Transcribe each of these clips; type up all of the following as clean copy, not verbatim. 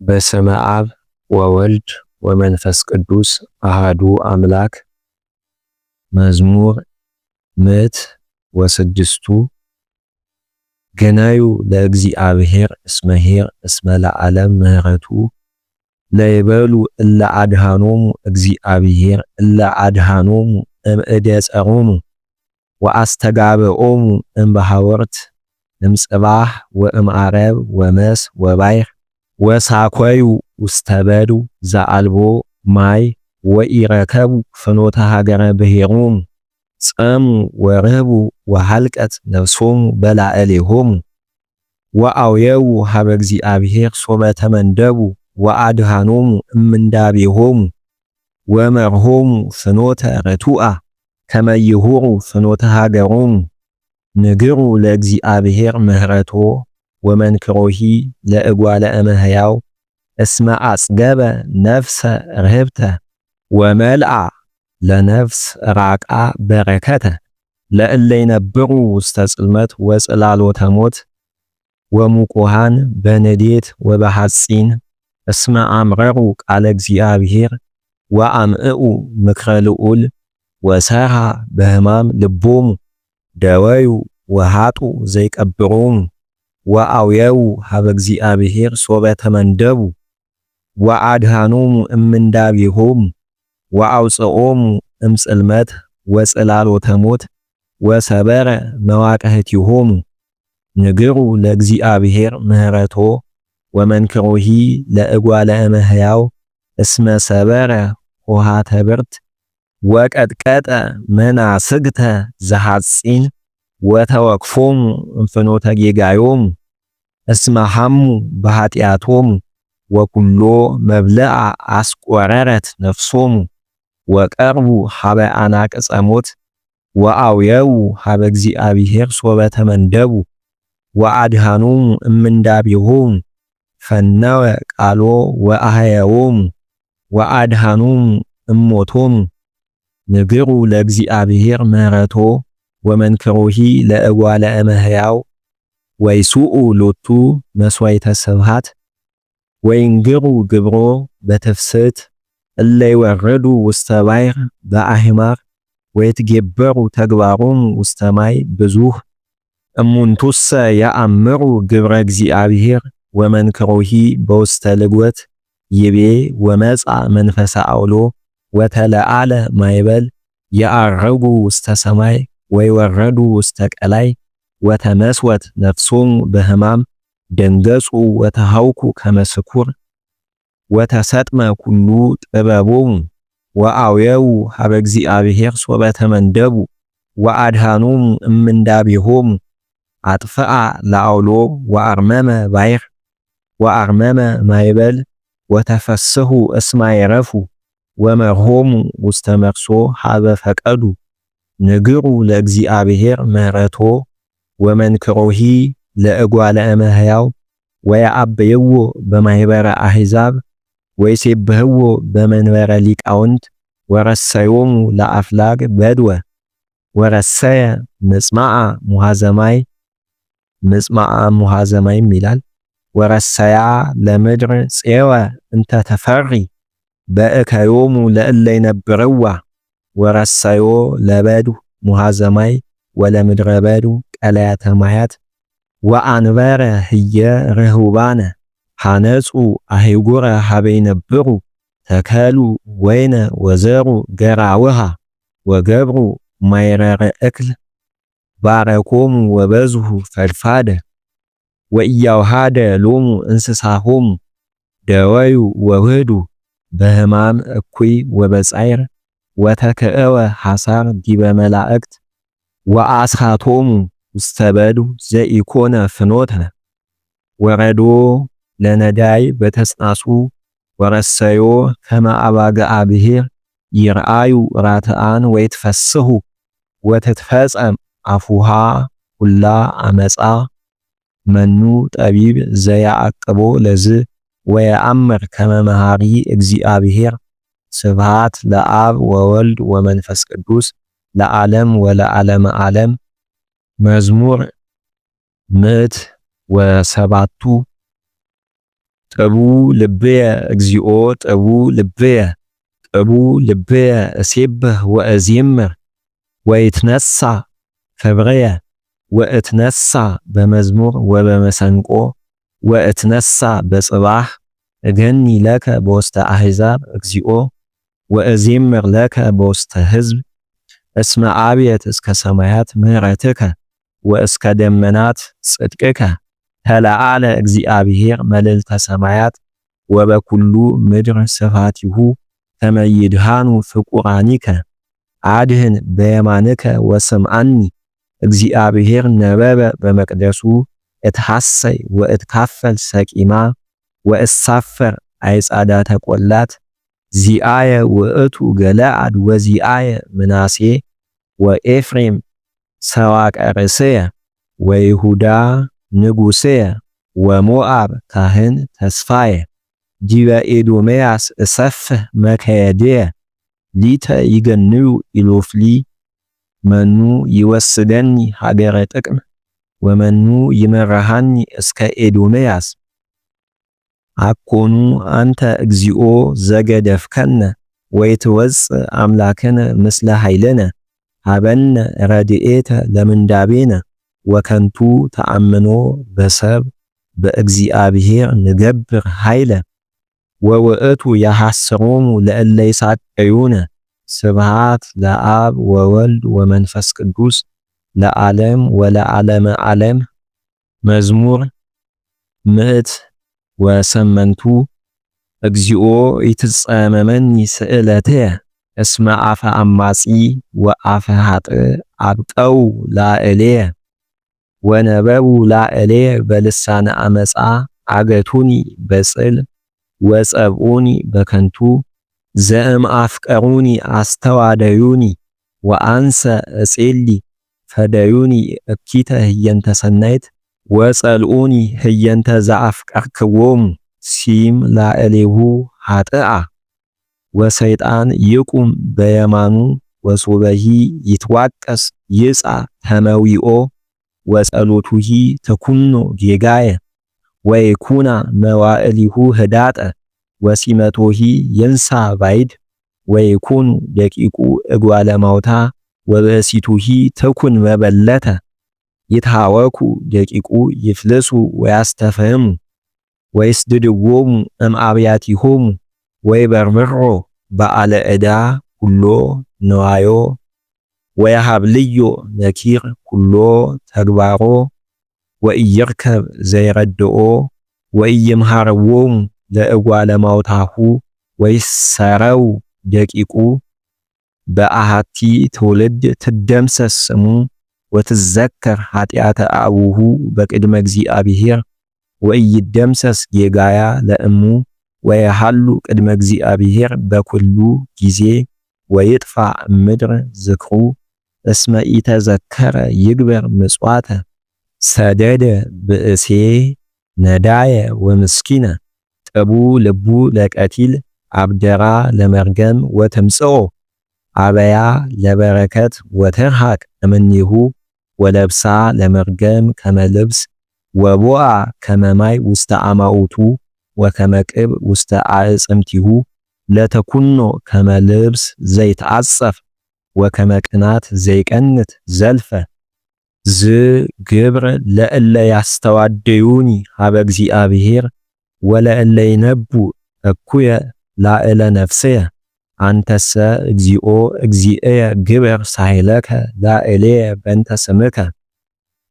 በስመ አብ ወወልድ ወመንፈስ ቅዱስ አሃዱ አምላክ። መዝሙር ምዕት ወስድስቱ ገናዩ ለእግዚአብሔር እስመ ኄር እስመ ለዓለም ምህረቱ ለይበሉ እለ አድኃኖሙ እግዚአብሔር እለ አድኃኖሙ እምእደ ጸሮሙ ወአስተጋብኦሙ እምበሐወርት እምጽባህ ወእምዓረብ ወመስ ወባይር ወሳኮዩ ውስተ በዱ ዘአልቦ ማይ ወኢረከቡ ፍኖተ ሀገረ ብሔሮሙ ጸሙ ወርህቡ ወሃልቀት ነፍሶሙ በላዕሌሆሙ ወአውየው ሀበ እግዚአብሔር ሶበ ተመንደቡ ወአድኃኖሙ እምንዳቤሆሙ ወመርሆሙ ፍኖተ ርቱዐ ከመ ይሁሩ ፍኖተ ሀገሮሙ ንግሩ ለእግዚአብሔር ምህረቶ ወመንክሮሂ ለእጓለ እመሕያው እስመ አጽገበ ነፍሰ ርህብተ ወመልአ ለነፍስ ራቃ በረከተ ለእለ ይነብሩ ውስተ ጽልመት ወጽላሎተ ሞት ወሙቁሃን በነዴት ወበሐጺን እስመ አምረሩ ቃለ እግዚአብሔር ወአምዕኡ ምክረ ልዑል ወሰርሃ በሕማም ልቦሙ ደወዩ ወሃጡ ዘይቀብሮሙ ወአውየው ሀበ እግዚአብሔር ሶበ ተመንደቡ ወአድኃኖሙ እምንዳቤሆሙ ወአውጽኦሙ እምጽልመት ወጽላሎተ ሞት ወሰበረ መዋቅህቲሆሙ ንግሩ ለእግዚአብሔር ምህረቶ ወመንክሮሂ ለእጓለ እመሕያው እስመ ሰበረ ሆሃተ ብርት ወቀጥቀጠ መናስግተ ዘሐጺን ወተወክፎሙ እንፍኖተ ጌጋዮሙ እስመ ሐሙ በኃጢአቶሙ ወኩሎ መብልዓ አስቆረረት ነፍሶሙ ወቀርቡ ሀበ አናቅጸ ሞት ወአውየው ሀበ እግዚአብሔር ሶበ ተመንደቡ ወአድኃኖሙ እምንዳቤሆሙ ፈነወ ቃሎ ወአህየዎሙ ወአድኃኖሙ እሞቶሙ ንግሩ ለእግዚአብሔር ምህረቶ ወመንክሮሂ ለእጓለ እመሕያው ወይሱኡ ሎቱ መስዋዕተ ስብሐት ወይንግሩ ግብሮ በትፍስሕት እለ ይወርዱ ውስተ ባሕር በአሕማር ወይትጌበሩ ተግባሮሙ ውስተ ማይ ብዙኅ እሙንቱሰ ያአምሩ ግብረ እግዚአብሔር ወመንክሮሂ በውስተ ልግወት ይቤ ወመጻ መንፈሰ አውሎ ወተለአለ ማይበል የዐረጉ ውስተ ሰማይ ወይወረዱ ውስተ ቀላይ ወተመስወት ነፍሶሙ በሕማም ደንገጹ ወተሃውኩ ከመ ስኩር ወተሰጥመ ኩሉ ጥበቦሙ ወአውየው ሀበ እግዚአብሔር ሶበ ተመንደቡ ወአድኃኖሙ እምንዳቤሆሙ አጥፍአ ለአውሎ ወአርመመ ባሕር ወአርመመ ማይበል ወተፈስሑ እስመ አይረፉ ወመርሆሙ ውስተ መርሶ ሀበ ፈቀዱ ንግሩ ለእግዚአብሔር ምህረቶ ወመንክሮሂ ለእጓለ እመሕያው ወየዐብይዎ በማኅበረ አሕዛብ ወይሴብሕዎ በመንበረ ሊቃውንት ወረሰዮሙ ለአፍላግ በድወ ወረሰየ ምጽማዓ ሙሃዘማይ ምጽማዓ ሙሃዘማይም ይላል ወረሰያ ለምድር ፄወ እንተ ተፈሪ በእከዮሙ ለእለ ይነብርዋ ወረሰዮ ለበዱ ሙሃዘማይ ወለምድረ በዱ ቀለያተ ማያት ወአንበረ ህየ ርህባነ ሐነጹ አህጉረ ሀበ ይነብሩ ተከሉ ወይነ ወዘሩ ገራውሃ ወገብሩ ማይረረ እክል ባረኮሙ ወበዝሁ ፈድፋደ ወኢያውሃደ ሎሙ እንስሳሆሙ ደወዩ ወውህዱ በሕማም እኩይ ወበጻይር ወተከእወ ሐሳር ዲበ መላእክት ወአስኻቶሙ ውስተ በዱ ዘኢኮነ ፍኖተ ወረዶ ለነዳይ በተጽናሱ ወረሰዮ ከመ አባግዓ ብሔር ይርአዩ ራትዓን ወይትፈስሑ ወትትፈጸም አፉሃ ሁላ አመፃ መኑ ጠቢብ ዘያዕቅቦ ለዝ ወየአምር ከመ መሐሪ እግዚአብሔር ስብሐት ለአብ ወወልድ ወመንፈስ ቅዱስ ለዓለም ወለዓለመ ዓለም። መዝሙር ምዕት ወሰባቱ ጥቡ ልብየ እግዚኦ ጥቡ ልብየ ጥቡ ልብየ እሴብህ ወእዜምር ወይትነሳ ክብርየ ወእትነሳ በመዝሙር ወበመሰንቆ ወእትነሳ በጽባህ እገኒ ለከ በውስተ አሕዛብ እግዚኦ ወእዜምር ለከ በውስተ ሕዝብ እስመ አብየት እስከ ሰማያት ምህረትከ ወእስከ ደመናት ጽድቅከ ተለዓለ እግዚአብሔር መልዕልተ ሰማያት ወበኩሉ ምድር ስፋቲሁ ከመ ይድኃኑ ፍቁራኒከ አድህን በየማንከ ወስምዓኒ እግዚአብሔር ነበበ በመቅደሱ እትሐሰይ ወእትካፈል ሰቂማ ወእሳፈር አይጻዳተ ቈላት ዚአየ ውእቱ ገለዓድ ወዚአየ ምናሴ ወኤፍሬም ሰዋቀ ርእስየ ወይሁዳ ንጉሥየ ወሞዓብ ካህን ተስፋየ ዲበ ኤዶምያስ እሰፍህ መከየድየ ሊተ ይገንዩ ኢሎፍሊ መኑ ይወስደኒ ሀገረ ጥቅም ወመኑ ይመራሃኒ እስከ ኤዶምያስ አኮኑ አንተ እግዚኦ ዘገደፍከነ ወይትወፅእ አምላክነ ምስለ ኃይልነ ሀበነ ረድኤተ ለምንዳቤነ ወከንቱ ተአምኖ በሰብ በእግዚአብሔር ንገብር ኃይለ ወውእቱ ያሐስሮሙ ለእለ ይሳቀዩነ ስብሃት ለአብ ወወልድ ወመንፈስ ቅዱስ ለዓለም ወለዓለመ ዓለም። መዝሙር ምዕት ወሰመንቱ እግዚኦ ይትጸመመኒ ስእለትየ እስመ አፈ አማጺ ወአፈ ኃጥእ አብጠው ላዕሌየ ወነበቡ ላዕሌየ በልሳነ አመፃ አገቱኒ በጽል ወጸብኡኒ በከንቱ ዘእም አፍቀሩኒ አስተዋደዩኒ ወአንሰ እጼሊ ፈደዩኒ እኪተ ህየንተ ሰናይት ወጸልኡኒ ህየንተ ዘአፍቀርክዎሙ ሲም ላዕሌሁ ኃጥአ ወሰይጣን ይቁም በየማኑ ወሶበሂ ይትዋቀስ ይጻ ተመዊኦ ወጸሎቱሂ ተኩኖ ጌጋየ ወይኩና መዋዕሊሁ ህዳጠ ወሲመቶሂ ይንሳ ባይድ ወይኩኑ ደቂቁ እጓለ ማውታ ወበሲቱሂ ተኩን መበለተ ይትሃወኩ ደቂቁ ይፍልሱ ወያስተፈህሙ ወይስድድዎሙ እምአብያቲሆሙ ወይበርብሮ በዓለ ዕዳ ኩሎ ነዋዮ ወያሃብልዮ ነኪር ኩሎ ተግባሮ ወኢይርከብ ዘይረድኦ ወኢይምሃርዎሙ ለእጓለ ማውታሁ ወይሰረው ደቂቁ በአሃቲ ትውልድ ትደምሰስ ስሙ ወትዘከር ኃጢአተ አቡሁ በቅድመ እግዚአብሔር ወኢይደምሰስ ጌጋያ ለእሙ ወየሃሉ ቅድመ እግዚአብሔር በኩሉ ጊዜ ወይጥፋ ምድር ዝክሩ እስመ ኢተዘከረ ይግበር ምጽዋተ ሰደደ ብእሴ ነዳየ ወምስኪነ ጥቡ ልቡ ለቀቲል አብደራ ለመርገም ወትምጽኦ አበያ ለበረከት ወትርሃቅ እምኔሁ ወለብሳ ለመርገም ከመልብስ ወቦአ ከመማይ ውስተ አማውቱ ወከመቅብ ውስተ አዕጽምቲሁ ለተኩኖ ከመልብስ ዘይትዓጸፍ ወከመቅናት ዘይቀንት ዘልፈ ዝ ግብር ለእለ ያስተዋደዩኒ ሀበ እግዚአብሔር ወለእለ ይነቡ እኩየ ላዕለ ነፍስየ አንተሰ እግዚኦ እግዚእየ ግበር ሳይለከ ላዕሌየ በእንተ ስምከ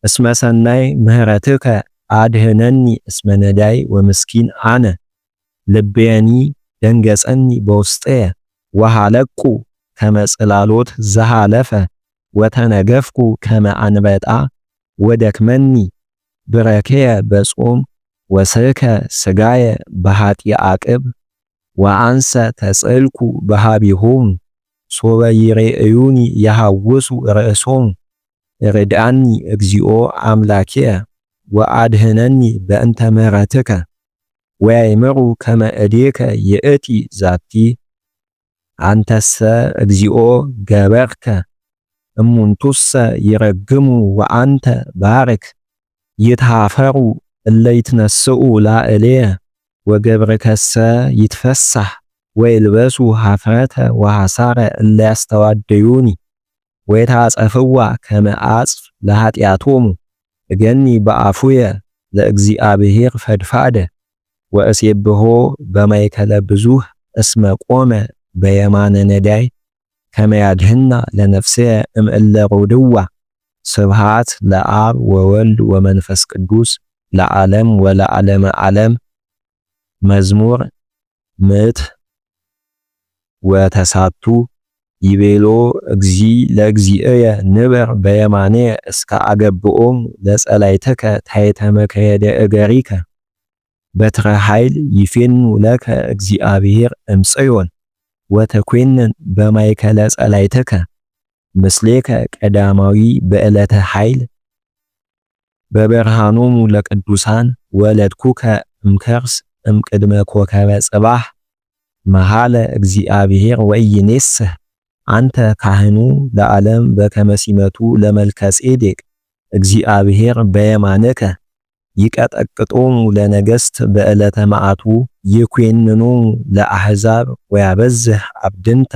እስመ ሰናይ ምህረትከ አድህነኒ እስመ ነዳይ ወምስኪን አነ ልቤኒ ደንገጸኒ በውስጠየ ወሃለቁ ከመ ጽላሎት ዘሃለፈ ወተነገፍኩ ከመ አንበጣ ወደክመኒ ብረከየ በጾም ወስከ ስጋየ በኃጢአቅብ ወአንሰ ተጽልኩ በሃቢሆሙ ሶበ ይሬእዩኒ የሐውሱ ርእሶሙ ርድአኒ እግዚኦ አምላክየ ወአድህነኒ በእንተ ምህረትከ ወያይምሩ ከመ እዴከ ይእቲ ዛቲ አንተሰ እግዚኦ ገበርከ እሙንቱሰ ይረግሙ ወአንተ ባርክ ይትሃፈሩ እለ ይትነስኡ ላዕሌየ ወገብርከሰ ይትፈሳህ ወይልበሱ ኀፍረተ ወሐሳረ እለ ያስተዋደዩኒ ወይታጸፍዋ ከመ አጽፍ ለኃጢአቶሙ እገኒ በአፉየ ለእግዚአብሔር ፈድፋደ ወእሴብሖ በማእከለ ብዙኅ እስመ ቆመ በየማነ ነዳይ ከመ ያድኅና ለነፍስየ እምእለ ሮድዋ። ስብሐት ለአብ ወወልድ ወመንፈስ ቅዱስ ለዓለም ወለዓለመ ዓለም። መዝሙር ምዕት ወተሳቱ ይቤሎ እግዚ ለእግዚእየ ንበር በየማንየ እስከ አገብኦም ለጸላእተከ ታሕተ መክየደ እገሪከ። በትረ ኃይል ይፌኑ ለከ እግዚአብሔር እምጽዮን ወተኰንን በማእከለ ጸላእተከ። ምስሌከ ቀዳማዊ በዕለተ ኃይል በበርሃኖሙ ለቅዱሳን ወለድኩከ እምከርስ እምቅድመ ኮከበ ጽባሕ። መሃለ እግዚአብሔር ወኢይኔስህ አንተ ካህኑ ለዓለም በከመ ሲመቱ ለመልከ ጼዴቅ። እግዚአብሔር በየማንከ ይቀጠቅጦሙ ለነገሥት በዕለተ መዓቱ ይኰንኖሙ ለአሕዛብ ወያበዝሕ አብድንተ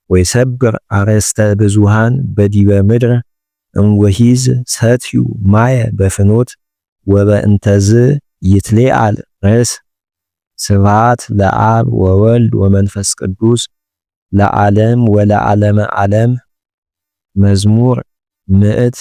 ወይሰብር አርእስተ ብዙኃን በዲበ ምድር እምወሒዝ ሰትዩ ማየ በፍኖት ወበእንተዝ ይትሌዓል ርእስ። ስብሐት ለአብ ወወልድ ወመንፈስ ቅዱስ ለዓለም ወለዓለመ ዓለም። መዝሙር ምዕት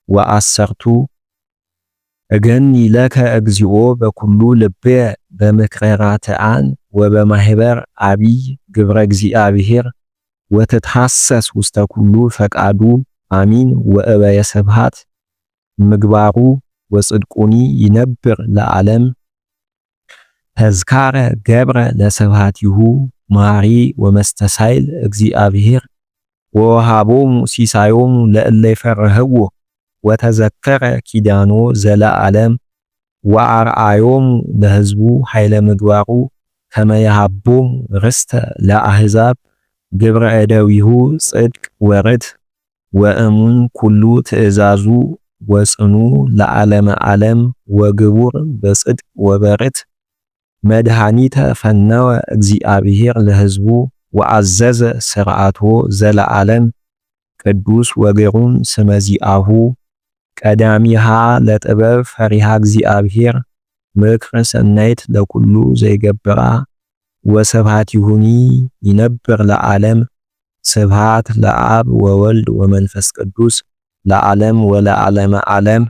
ወአሰርቱ እገኒ ለከ እግዚኦ በኩሉ ልብየ በምክረ ራትዓን ወበማኅበር አቢይ ግብረ እግዚአብሔር ወትትሐሰስ ውስተ ኩሉ ፈቃዱ አሚን ወእበየ ስብሐት። ምግባሩ ወጽድቁኒ ይነብር ለዓለም ተዝካረ ገብረ ለስብሐቲሁ ማሪ ወመስተሳይል እግዚአብሔር ወወሃቦሙ ሲሳዮሙ ለእለ ይፈርህዎ ወተዘከረ ኪዳኖ ዘለዓለም ወአርአዮሙ ለሕዝቡ ኃይለ ምግባሩ ከመ የሃቦሙ ርስተ ለአሕዛብ ግብረ እደዊሁ ጽድቅ ወርት ወእሙን ኩሉ ትእዛዙ ወጽኑ ለዓለመ ዓለም ወግቡር በጽድቅ ወበርት። መድኃኒተ ፈነወ እግዚአብሔር ለሕዝቡ ወአዘዘ ሥርዓቶ ዘለዓለም ቅዱስ ወግሩም ስመ ዚአሁ። ቀዳሚሃ ለጥበብ ፈሪሃ እግዚአብሔር ምክረ ሰናይት ለኩሉ ዘይገብራ ወስብሐቲሁኒ ይነብር ለዓለም። ስብሐት ለአብ ወወልድ ወመንፈስ ቅዱስ ለዓለም ወለዓለመ ዓለም።